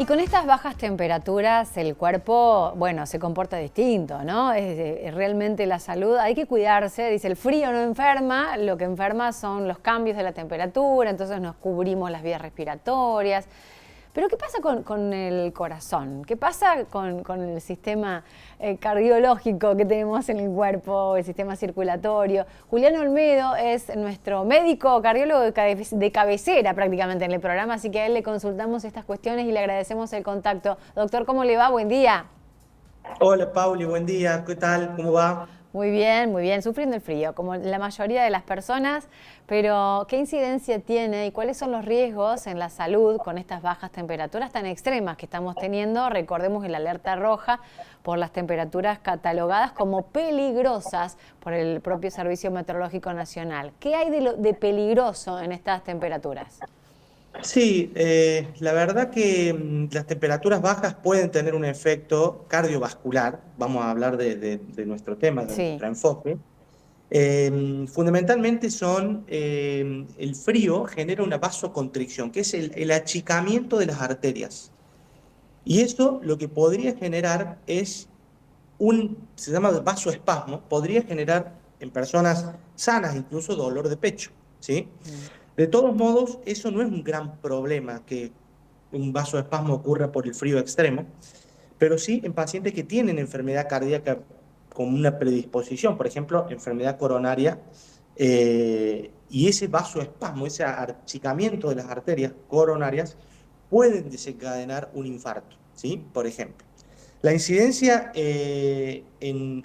Y con estas bajas temperaturas el cuerpo, bueno, se comporta distinto, ¿no? Es realmente la salud, hay que cuidarse, dice el frío no enferma, lo que enferma son los cambios de la temperatura, entonces nos cubrimos las vías respiratorias. Pero ¿qué pasa con el corazón? ¿Qué pasa con el sistema cardiológico que tenemos en el cuerpo, el sistema circulatorio? Julián Olmedo es nuestro médico cardiólogo de cabecera prácticamente en el programa, así que a él le consultamos estas cuestiones y le agradecemos el contacto. Doctor, ¿cómo le va? Buen día. Hola Pauli, buen día, ¿qué tal? ¿Cómo va? Muy bien, sufriendo el frío, como la mayoría de las personas, pero ¿qué incidencia tiene y cuáles son los riesgos en la salud con estas bajas temperaturas tan extremas que estamos teniendo? Recordemos el alerta roja por las temperaturas catalogadas como peligrosas por el propio Servicio Meteorológico Nacional. ¿Qué hay de peligroso en estas temperaturas? Sí, la verdad que las temperaturas bajas pueden tener un efecto cardiovascular, vamos a hablar de nuestro tema, de Sí. nuestro enfoque. Fundamentalmente son, el frío genera una vasoconstricción, que es el achicamiento de las arterias. Y eso lo que podría generar es se llama vasoespasmo, podría generar en personas sanas incluso dolor de pecho, ¿sí? Mm. De todos modos, eso no es un gran problema que un vasoespasmo ocurra por el frío extremo, pero sí en pacientes que tienen enfermedad cardíaca con una predisposición, por ejemplo, enfermedad coronaria, y ese vasoespasmo, ese achicamiento de las arterias coronarias, pueden desencadenar un infarto, ¿sí? Por ejemplo. La incidencia en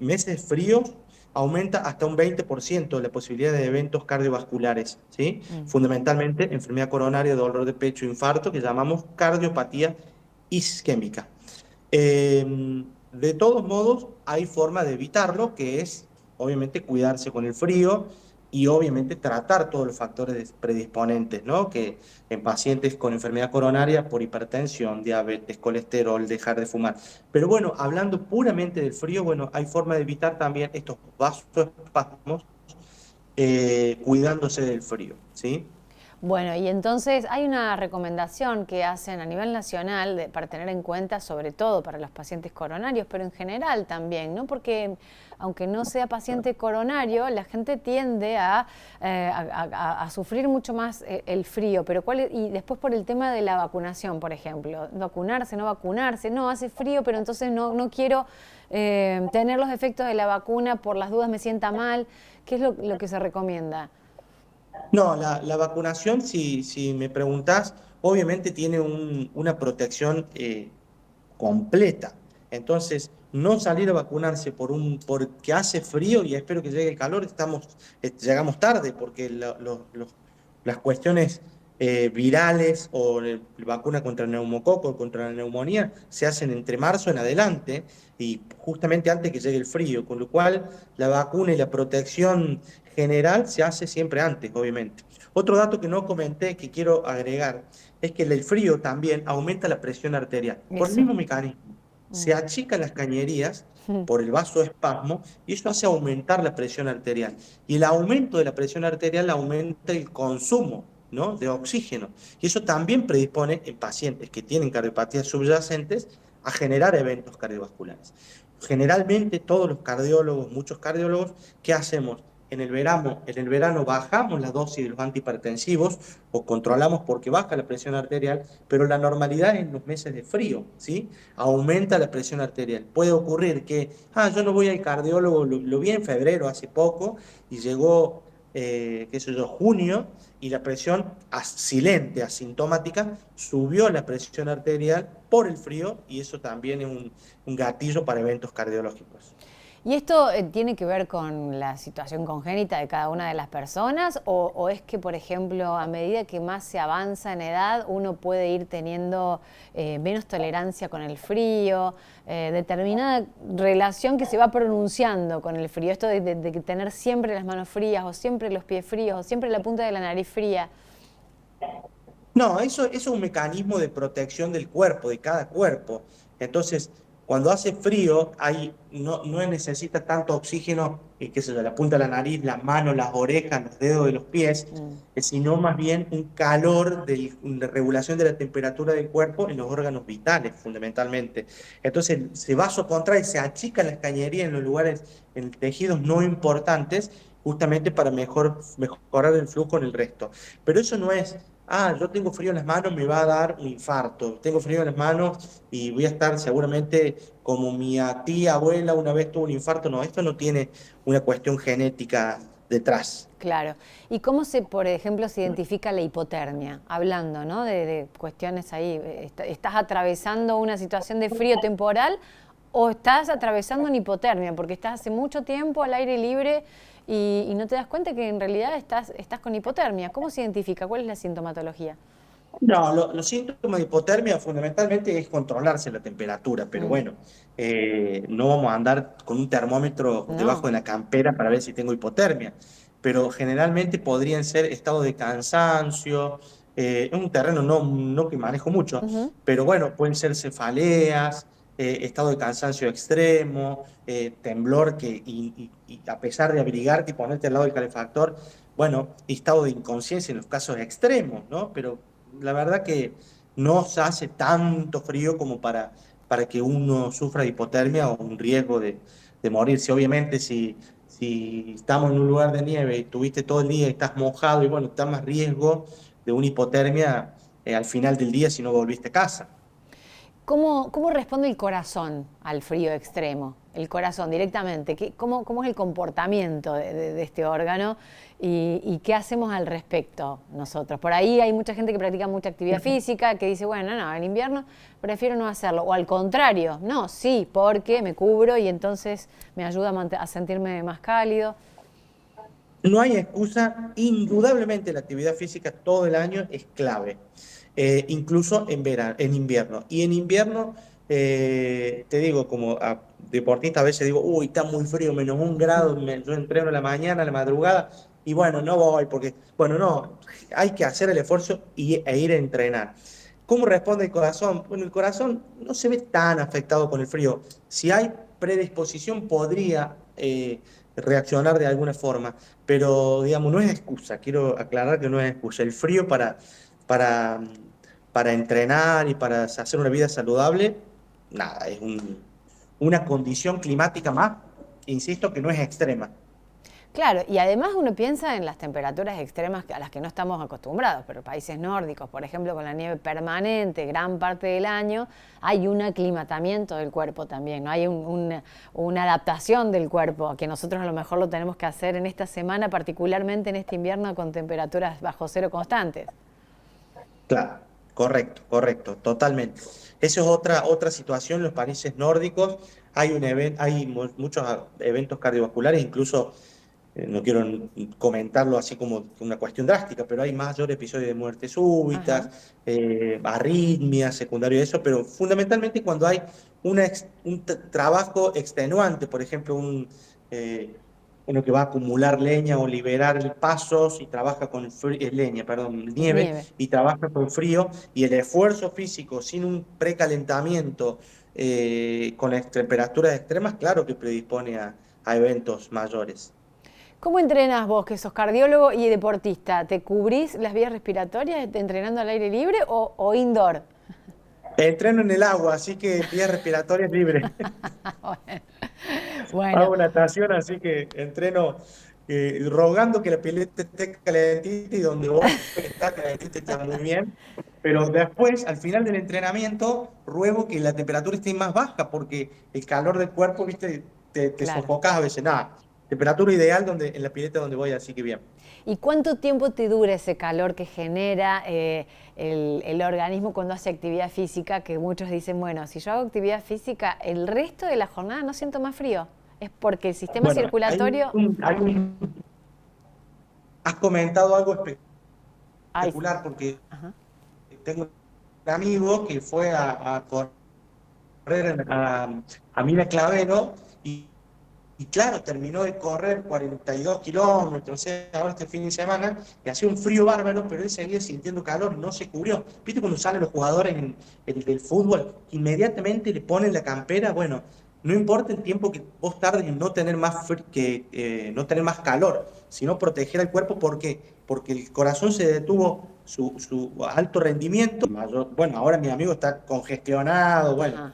meses fríos aumenta hasta un 20% la posibilidad de eventos cardiovasculares, ¿sí? Mm. Fundamentalmente enfermedad coronaria, dolor de pecho, infarto, que llamamos cardiopatía isquémica. De todos modos, hay forma de evitarlo, que es obviamente cuidarse con el frío y obviamente tratar todos los factores predisponentes, ¿no? Que en pacientes con enfermedad coronaria por hipertensión, diabetes, colesterol, dejar de fumar. Pero bueno, hablando puramente del frío, bueno, hay forma de evitar también estos vasoespasmos cuidándose del frío, ¿sí? Bueno, y entonces hay una recomendación que hacen a nivel nacional para tener en cuenta, sobre todo para los pacientes coronarios, pero en general también, ¿no? Porque aunque no sea paciente coronario, la gente tiende a sufrir mucho más el frío. Pero y después por el tema de la vacunación, por ejemplo, vacunarse, no vacunarse, no hace frío, pero entonces no quiero tener los efectos de la vacuna, por las dudas me sienta mal. ¿Qué es lo que se recomienda? No, la vacunación, si me preguntás, obviamente tiene una protección completa. Entonces, no salir a vacunarse porque hace frío y espero que llegue el calor, llegamos tarde porque las cuestiones virales o vacuna contra el neumococo, contra la neumonía, se hacen entre marzo en adelante y justamente antes que llegue el frío, con lo cual la vacuna y la protección general se hace siempre antes, obviamente. Otro dato que no comenté que quiero agregar es que el frío también aumenta la presión arterial por el Eso. mismo mecanismo. Se Mm. achican las cañerías por el vasoespasmo y eso hace aumentar la presión arterial. Y el aumento de la presión arterial aumenta el consumo, ¿no?, de oxígeno. Y eso también predispone en pacientes que tienen cardiopatías subyacentes a generar eventos cardiovasculares. Generalmente todos los cardiólogos, muchos cardiólogos, ¿qué hacemos? En el verano bajamos la dosis de los antihipertensivos o controlamos porque baja la presión arterial, pero la normalidad es en los meses de frío, ¿sí? Aumenta la presión arterial. Puede ocurrir que, yo no voy al cardiólogo, lo vi en febrero hace poco y llegó, qué sé yo, junio y la presión silente, asintomática, subió la presión arterial por el frío y eso también es un gatillo para eventos cardiológicos. ¿Y esto tiene que ver con la situación congénita de cada una de las personas o es que, por ejemplo, a medida que más se avanza en edad, uno puede ir teniendo menos tolerancia con el frío, determinada relación que se va pronunciando con el frío? Esto de tener siempre las manos frías o siempre los pies fríos o siempre la punta de la nariz fría. No, eso es un mecanismo de protección del cuerpo, de cada cuerpo. Entonces, Cuando hace frío, no necesita tanto oxígeno, qué sé yo, la punta de la nariz, las manos, las orejas, los dedos de los pies, sino más bien un calor de regulación de la temperatura del cuerpo en los órganos vitales, fundamentalmente. Entonces se vasocontrae, se achican las cañerías en los lugares, en tejidos no importantes, justamente para mejorar el flujo en el resto. Pero eso no es, yo tengo frío en las manos, me va a dar un infarto, tengo frío en las manos y voy a estar seguramente como mi tía, abuela una vez tuvo un infarto. No, esto no tiene una cuestión genética detrás. Claro. ¿Y cómo por ejemplo, se identifica la hipotermia? Hablando, ¿no? De cuestiones ahí. ¿Estás atravesando una situación de frío temporal o estás atravesando una hipotermia? Porque estás hace mucho tiempo al aire libre y no te das cuenta que en realidad estás con hipotermia. ¿Cómo se identifica? ¿Cuál es la sintomatología? No, los síntomas de hipotermia fundamentalmente es controlarse la temperatura, pero bueno, no vamos a andar con un termómetro debajo No. de la campera para ver si tengo hipotermia, pero generalmente podrían ser estados de cansancio, es un terreno no que manejo mucho, Ujú. pero bueno, pueden ser cefaleas, estado de cansancio extremo, temblor y a pesar de abrigarte y ponerte al lado del calefactor, bueno, estado de inconsciencia en los casos extremos, ¿no? Pero la verdad que no se hace tanto frío como para que uno sufra de hipotermia o un riesgo de morirse. Obviamente, si estamos en un lugar de nieve y tuviste todo el día y estás mojado, y bueno, está más riesgo de una hipotermia al final del día si no volviste a casa. ¿Cómo responde el corazón al frío extremo? El corazón directamente. ¿Cómo es el comportamiento de este órgano y qué hacemos al respecto nosotros? Por ahí hay mucha gente que practica mucha actividad física, que dice, bueno, no, en invierno prefiero no hacerlo. O al contrario, no, sí, porque me cubro y entonces me ayuda a sentirme más cálido. No hay excusa, indudablemente la actividad física todo el año es clave, incluso en verano, en invierno. Y en invierno, te digo, como deportista a veces digo, uy, está muy frío, -1 grado, yo entreno a la mañana, a la madrugada, y bueno, no voy, porque, bueno, no, hay que hacer el esfuerzo e ir a entrenar. ¿Cómo responde el corazón? Bueno, el corazón no se ve tan afectado con el frío. Si hay predisposición, podría reaccionar de alguna forma, pero digamos, no es excusa. Quiero aclarar que no es excusa. El frío para, para entrenar y para hacer una vida saludable, nada, es una condición climática más, insisto, que no es extrema. Claro, y además uno piensa en las temperaturas extremas a las que no estamos acostumbrados, pero países nórdicos, por ejemplo, con la nieve permanente gran parte del año, hay un aclimatamiento del cuerpo también, ¿no? Hay una adaptación del cuerpo, que nosotros a lo mejor lo tenemos que hacer en esta semana, particularmente en este invierno con temperaturas bajo cero constantes. Claro, correcto, correcto, totalmente. Eso es otra situación en los países nórdicos. Hay muchos eventos cardiovasculares, incluso no quiero comentarlo así como una cuestión drástica, pero hay mayor episodios de muertes Ajá. súbitas, arritmias, secundario de eso, pero fundamentalmente cuando hay un trabajo extenuante, por ejemplo, eh, uno que va a acumular leña o liberar pasos y trabaja con leña, perdón, nieve, Nieve. y trabaja con frío, y el esfuerzo físico sin un precalentamiento con las temperaturas extremas, claro que predispone a eventos mayores. ¿Cómo entrenas vos, que sos cardiólogo y deportista? ¿Te cubrís las vías respiratorias entrenando al aire libre o indoor? Entreno en el agua, así que vías respiratorias libres. Bueno, Hago natación, así que entreno rogando que la pileta esté calentita y donde vos está calentita está muy bien. Pero después, al final del entrenamiento, ruego que la temperatura esté más baja porque el calor del cuerpo, viste, te claro. sofocas a veces. Nada, temperatura ideal en la pileta donde voy, así que bien. ¿Y cuánto tiempo te dura ese calor que genera el organismo cuando hace actividad física? Que muchos dicen, bueno, si yo hago actividad física, el resto de la jornada no siento más frío. Es porque el sistema Bueno, circulatorio... has comentado algo Ay, espectacular porque ajá. tengo un amigo que fue a correr a Mina Clavero Y claro, terminó de correr 42 kilómetros, o sea, ahora este fin de semana, que hacía un frío bárbaro, pero él seguía sintiendo calor, no se cubrió. ¿Viste cuando salen los jugadores del fútbol? Inmediatamente le ponen la campera, bueno, no importa el tiempo que vos tardes en no tener no tener más calor, sino proteger al cuerpo, ¿por qué? Porque el corazón se detuvo su alto rendimiento. Bueno, ahora mi amigo está congestionado, bueno. Ajá,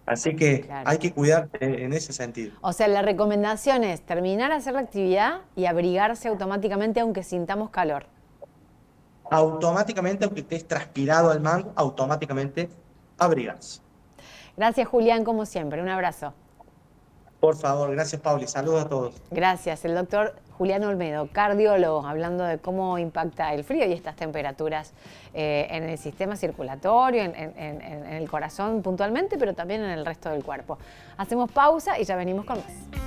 Así que claro. hay que cuidar en ese sentido. O sea, la recomendación es terminar de hacer la actividad y abrigarse automáticamente aunque sintamos calor. Automáticamente, aunque estés transpirado al mango, automáticamente abrigarse. Gracias, Julián, como siempre. Un abrazo. Por favor, gracias, Pauli. Saludos a todos. Gracias. El doctor Julián Olmedo, cardiólogo, hablando de cómo impacta el frío y estas temperaturas en el sistema circulatorio, en el corazón puntualmente, pero también en el resto del cuerpo. Hacemos pausa y ya venimos con más.